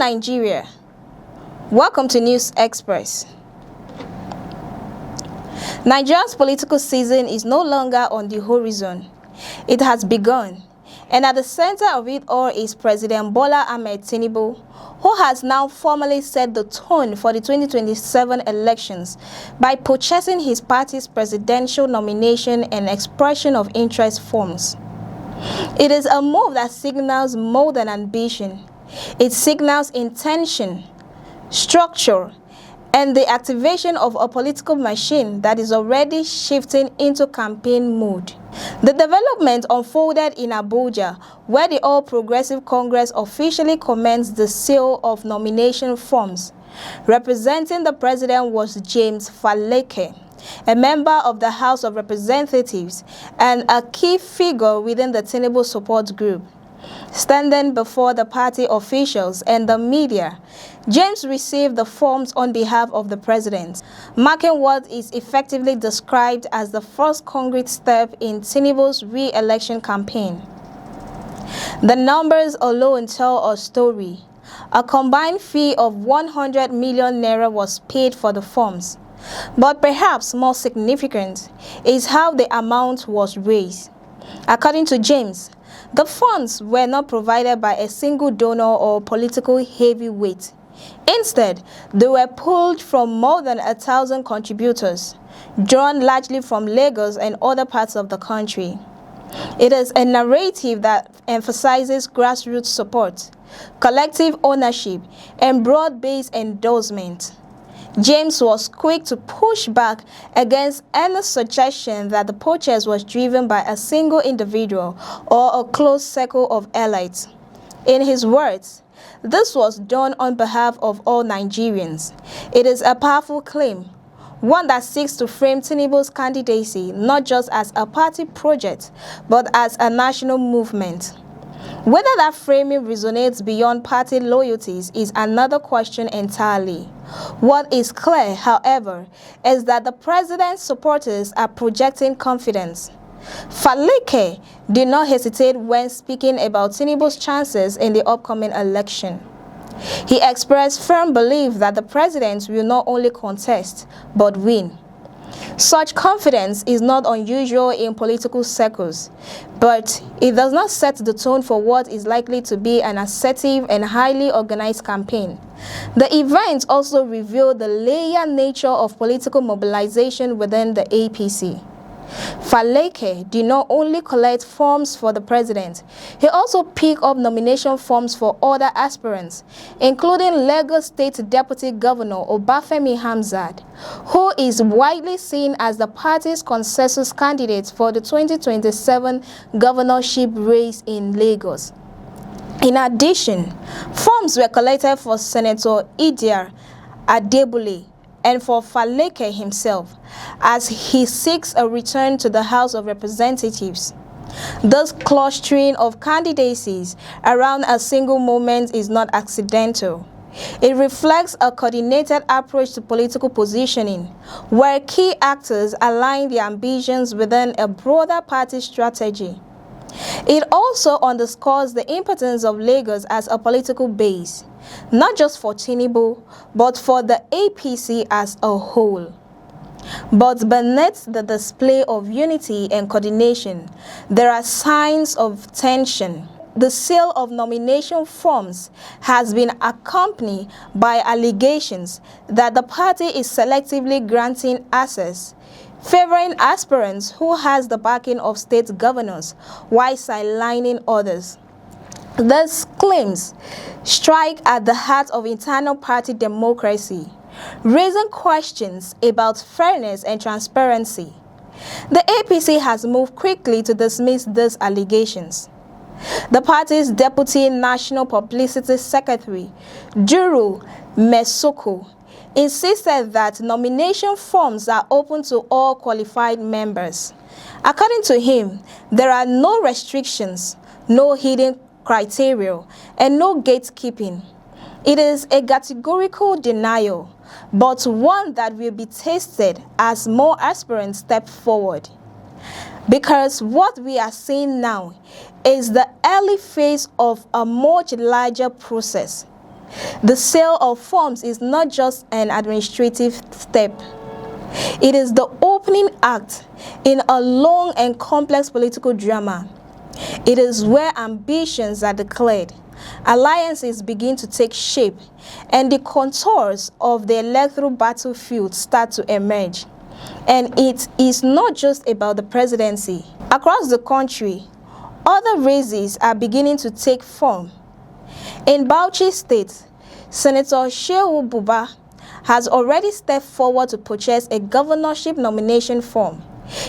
Nigeria, welcome to News Express. Nigeria's political season is no longer on the horizon. It has begun, and at the center of it all is President Bola Ahmed Tinubu, who has now formally set the tone for the 2027 elections by purchasing his party's presidential nomination and expression of interest forms. It is a move that signals more than ambition. It signals intention, structure, and the activation of a political machine that is already shifting into campaign mode. The development unfolded in Abuja, where the All Progressive Congress officially commenced the sale of nomination forms. Representing the president was James Faleke, a member of the House of Representatives and a key figure within the Tinubu support group. Standing before the party officials and the media, James received the forms on behalf of the president, marking what is effectively described as the first concrete step in Tinubu's re-election campaign. The numbers alone tell a story. A combined fee of 100 million naira was paid for the forms. But perhaps more significant is how the amount was raised. According to James, the funds were not provided by a single donor or political heavyweight. Instead, they were pulled from more than 1,000 contributors, drawn largely from Lagos and other parts of the country. It is a narrative that emphasizes grassroots support, collective ownership, and broad-based endorsement. James was quick to push back against any suggestion that the purchase was driven by a single individual or a close circle of elites. In his words, this was done on behalf of all Nigerians. It is a powerful claim, one that seeks to frame Tinubu's candidacy not just as a party project, but as a national movement. Whether that framing resonates beyond party loyalties is another question entirely. What is clear, however, is that the president's supporters are projecting confidence. Faleke did not hesitate when speaking about Tinubu's chances in the upcoming election. He expressed firm belief that the president will not only contest, but win. Such confidence is not unusual in political circles, but it does not set the tone for what is likely to be an assertive and highly organized campaign. The event also revealed the layered nature of political mobilization within the APC. Faleke did not only collect forms for the president, he also picked up nomination forms for other aspirants, including Lagos State Deputy Governor Obafemi Hamzat, who is widely seen as the party's consensus candidate for the 2027 governorship race in Lagos. In addition, forms were collected for Senator Idia Adebule and for Faleke himself, as he seeks a return to the House of Representatives. This clustering of candidacies around a single moment is not accidental. It reflects a coordinated approach to political positioning, where key actors align their ambitions within a broader party strategy. It also underscores the importance of Lagos as a political base, not just for Tinubu, but for the APC as a whole. But beneath the display of unity and coordination, there are signs of tension. The sale of nomination forms has been accompanied by allegations that the party is selectively granting access, favoring aspirants who has the backing of state governors while sidelining others. These claims strike at the heart of internal party democracy, raising questions about fairness and transparency. The APC has moved quickly to dismiss these allegations. The party's Deputy National Publicity Secretary, Duru Mesoko, insisted that nomination forms are open to all qualified members. According to him, there are no restrictions, no hidden criteria, and no gatekeeping. It is a categorical denial, but one that will be tested as more aspirants step forward. Because what we are seeing now is the early phase of a much larger process. The sale of forms is not just an administrative step. It is the opening act in a long and complex political drama. It is where ambitions are declared, alliances begin to take shape, and the contours of the electoral battlefield start to emerge. And it is not just about the presidency. Across the country, other races are beginning to take form. In Bauchi State, Senator Shehu Buba has already stepped forward to purchase a governorship nomination form.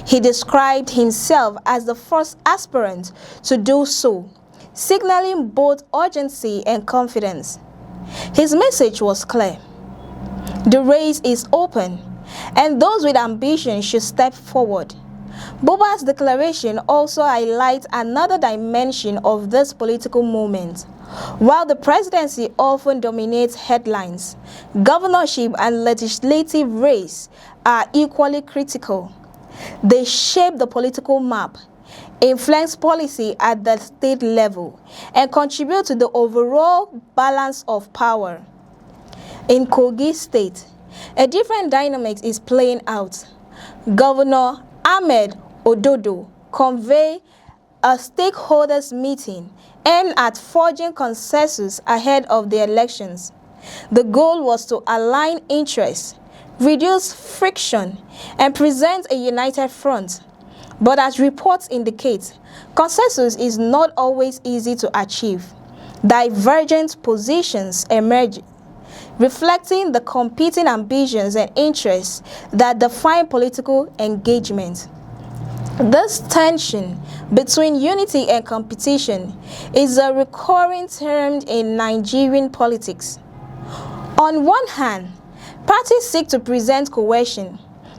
He described himself as the first aspirant to do so, signaling both urgency and confidence. His message was clear. The race is open, and those with ambition should step forward. Buba's declaration also highlights another dimension of this political moment. While the presidency often dominates headlines, governorship and legislative race are equally critical. They shape the political map, influence policy at the state level, and contribute to the overall balance of power. In Kogi State, a different dynamic is playing out. Governor Ahmed Ododo convened a stakeholders meeting aimed at forging consensus ahead of the elections. The goal was to align interests, reduce friction, and present a united front. But as reports indicate, consensus is not always easy to achieve. Divergent positions emerge, reflecting the competing ambitions and interests that define political engagement. This tension between unity and competition is a recurring term in Nigerian politics. On one hand, parties seek to present cohesion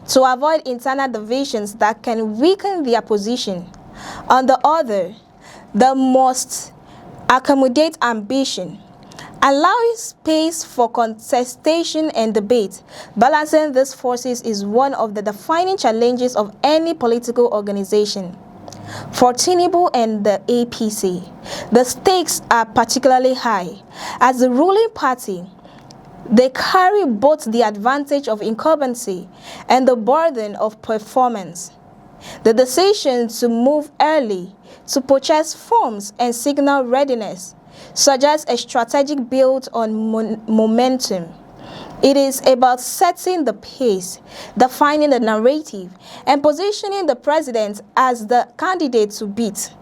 to avoid internal divisions that can weaken their position. On the other, they must accommodate ambition, allowing space for contestation and debate. Balancing these forces is one of the defining challenges of any political organization. For Tinubu and the APC, the stakes are particularly high. As the ruling party, they carry both the advantage of incumbency and the burden of performance. The decision to move early, to purchase forms and signal readiness, suggests a strategic build on momentum. It is about setting the pace, defining the narrative, and positioning the president as the candidate to beat.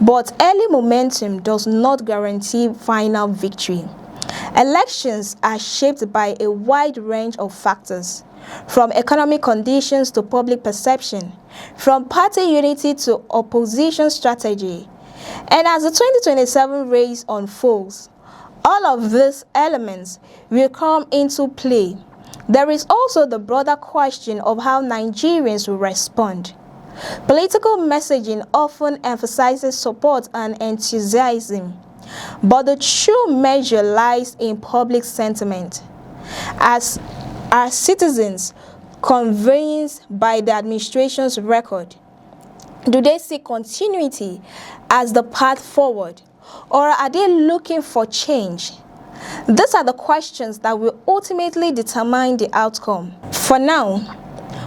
But early momentum does not guarantee final victory. Elections are shaped by a wide range of factors, from economic conditions to public perception, from party unity to opposition strategy. And as the 2027 race unfolds, all of these elements will come into play. There is also the broader question of how Nigerians will respond. Political messaging often emphasizes support and enthusiasm, but the true measure lies in public sentiment. As are citizens convinced by the administration's record? Do they see continuity as the path forward, or are they looking for change? These are the questions that will ultimately determine the outcome. For now,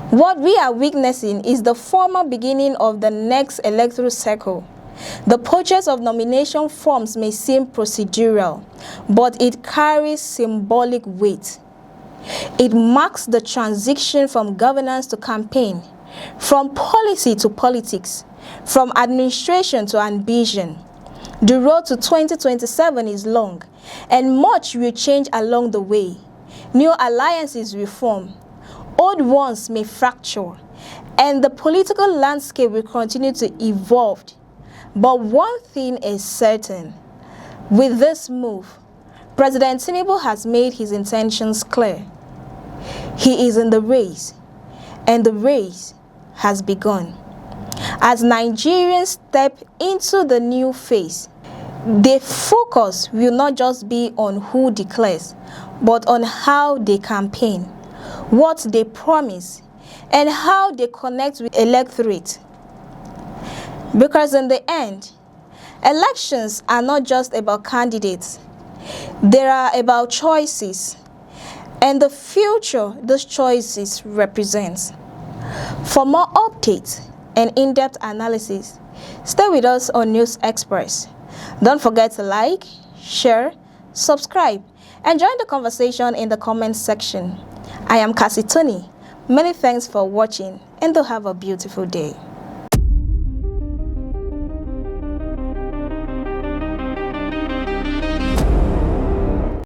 what we are witnessing is the formal beginning of the next electoral cycle. The purchase of nomination forms may seem procedural, but it carries symbolic weight. It marks the transition from governance to campaign, from policy to politics, from administration to ambition. The road to 2027 is long, and much will change along the way. New alliances will form, old ones may fracture, and the political landscape will continue to evolve. But one thing is certain. With this move, President Tinubu has made his intentions clear. He is in the race, and the race has begun. As Nigerians step into the new phase, their focus will not just be on who declares, but on how they campaign, what they promise, and how they connect with electorate. Because in the end, elections are not just about candidates, They are about choices and the future those choices represent. For more updates and in-depth analysis, stay with us on News Express. Don't forget to like, share, subscribe, and join the conversation in the comments section. I am Cassie Tony. Many thanks for watching and do have a beautiful day.